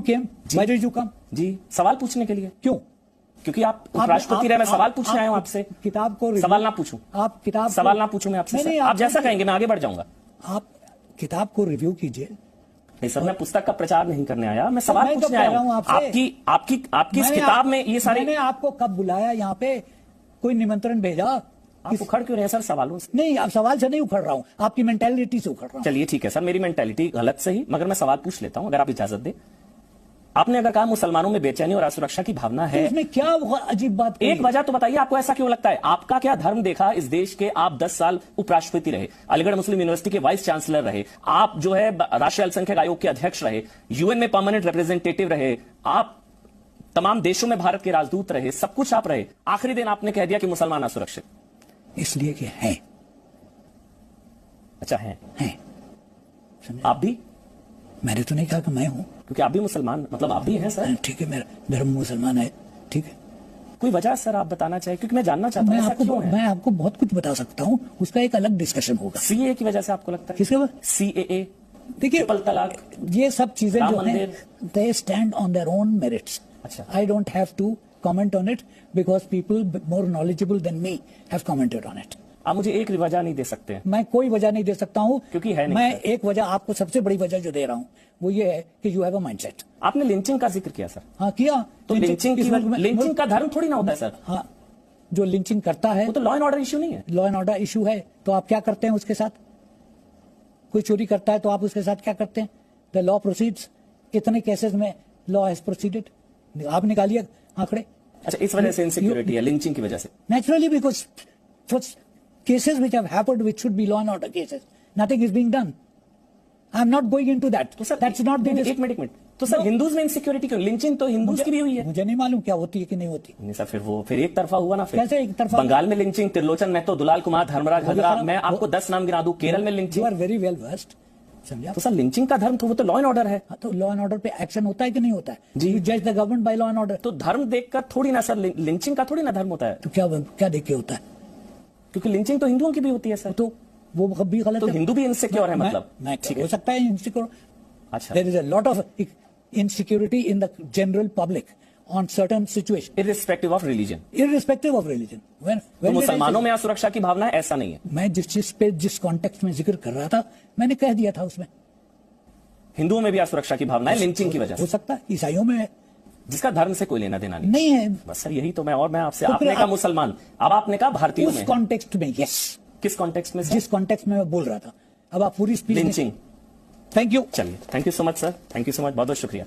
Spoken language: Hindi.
came? Why did you come? जी, सवाल पूछने के लिए। क्यों? क्योंकि आप उपराष्ट्रपति रहे, मैं सवाल पूछने आया हूं आपसे। किताब को सवाल ना पूछूं, आप किताब सवाल ना पूछूं मैं आपसे। नहीं, आप जैसा कहेंगे मैं आगे बढ़ जाऊंगा। आप किताब को रिव्यू कीजिए। नहीं सर, मैं पुस्तक का प्रचार नहीं करने आया, मैं सवाल पूछने आया हूं आपसे। आपकी इस किताब में ये सारे। मैंने आपको कब बुलाया यहाँ पे? कोई निमंत्रण भेजा? आप उखड़ क्यों रहे सर सवालों से? नहीं, आप सवाल से नहीं उखड़ रहा हूं, आपकी मेंटेलिटी से उखड़ रहा हूं। चलिए ठीक है सर, मेरी मेंटेलिटी गलत सही, मगर मैं सवाल पूछ लेता हूं अगर आप इजाजत दें। आपने अगर कहा मुसलमानों में बेचैनी और असुरक्षा की भावना है, तो इसमें क्या अजीब बात? एक वजह तो बताइए, आपको ऐसा क्यों लगता है? आपका क्या धर्म देखा इस देश के? आप 10 साल उपराष्ट्रपति रहे, अलीगढ़ मुस्लिम यूनिवर्सिटी के वाइस चांसलर रहे, आप जो है राष्ट्रीय अल्पसंख्यक आयोग के अध्यक्ष रहे, यूएन में परमानेंट रिप्रेजेंटेटिव रहे, आप तमाम देशों में भारत के राजदूत रहे, सब कुछ आप रहे। आखिरी दिन आपने कह दिया कि मुसलमान असुरक्षित, इसलिए कि हैं। अच्छा हैं। समझे? आप भी? मैंने तो नहीं कहा कि मैं हूं, क्योंकि आप भी मुसलमान, मतलब आप भी हैं सर। ठीक है, मेरा धर्म मुसलमान है, ठीक है। कोई वजह सर आप बताना चाहिए, क्योंकि मैं जानना चाहता हूं। मैं आपको बहुत कुछ बता सकता हूं, उसका एक अलग डिस्कशन होगा। सीएए की वजह से आपको लगता है? किसके बाद? सीएए, देखिए, ट्रिपल तलाक, ये सब चीजें जो हैं, they stand on their own merits. अच्छा, I don't have to comment on it because people more knowledgeable than me have commented on it. आप मुझे एक वजह नहीं दे सकते? मैं कोई वजह नहीं दे सकता हूं, क्योंकि है नहीं। मैं एक वजह, आपको सबसे बड़ी वजह जो दे रहा हूं वो ये है कि यू हैव अ माइंडसेट। आपने लिंचिंग का जिक्र किया सर। हाँ, किया। तो लिंचिंग का धर्म थोड़ी ना होता है सर। हाँ, जो लिंचिंग करता है वो तो लॉ एंड ऑर्डर इश्यू नहीं है। लॉ एंड ऑर्डर इशू है, तो आप क्या करते हैं उसके साथ? कोई चोरी करता है तो आप उसके साथ क्या करते हैं? The law proceeds. कितने केसेस में लॉ हैज प्रोसीडेड? आप निकालिए आंकड़े। अच्छा, इस वजह से इनसिक्योरिटी है, लिंचिंग की वजह से? Naturally, because cases which have happened which should be law and order cases, nothing is being done. I am not going into that. तो सर that's not the एक मिनट तो सर हिंदूज में इनसिक्योरिटी क्यों? लिंचिंग तो हिंदूज की भी हुई है। मुझे नहीं मालूम क्या होती है कि नहीं होती। नहीं सर, फिर एक तरफा हुआ ना। फिर कैसे एक तरफा? बंगाल में लिंचिंग, त्रिलोचन महतो, दुलाल कुमार, धर्मराज हजरा, मैं आपको 10 नाम गिना दूं। केरल में lynching. You are very well versed, समझा? तो सर लिंचिंग का धर्म तो वो तो लॉ एंड ऑर्डर है। तो लॉ एंड ऑर्डर पे एक्शन होता है कि नहीं होता है? जी, यू जज the government by law and order. तो धर्म देखकर थोड़ी ना सर, लिंचिंग का थोड़ी ना धर्म होता है। तो क्या देख के होता है? क्योंकि लिंचिंग तो हिंदुओं की भी होती है सर। तो वो भी गलत तो है। हिंदू भी इनसिक्योर है मतलब? ठीक हो सकता है इनसिक्योर। अच्छा, there is a lot of insecurity in the general public on certain situation, irrespective of religion. Irrespective of religion. तो मुसलमानों में असुरक्षा की भावना है, ऐसा नहीं है। मैं जिस चीज पे, जिस कॉन्टेक्स्ट में जिक्र कर रहा था, मैंने कह दिया था उसमें। हिंदुओं में भी असुरक्षा की भावना है लिंचिंग की वजह से? हो सकता है, ईसाइयों में है, जिसका धर्म से कोई लेना देना नहीं है। बस सर यही तो मैं आपसे, आपने कहा मुसलमान, अब आपने कहा भारतीयों में। उस कॉन्टेक्स्ट में, यस। किस कॉन्टेक्स्ट में सर? जिस कॉन्टेक्स्ट में मैं बोल रहा था। अब आप पूरी स्पीच। लिंचिंग। Thank you. चलिए, thank you so much sir, thank you so much, बहुत बहुत शुक्रिया।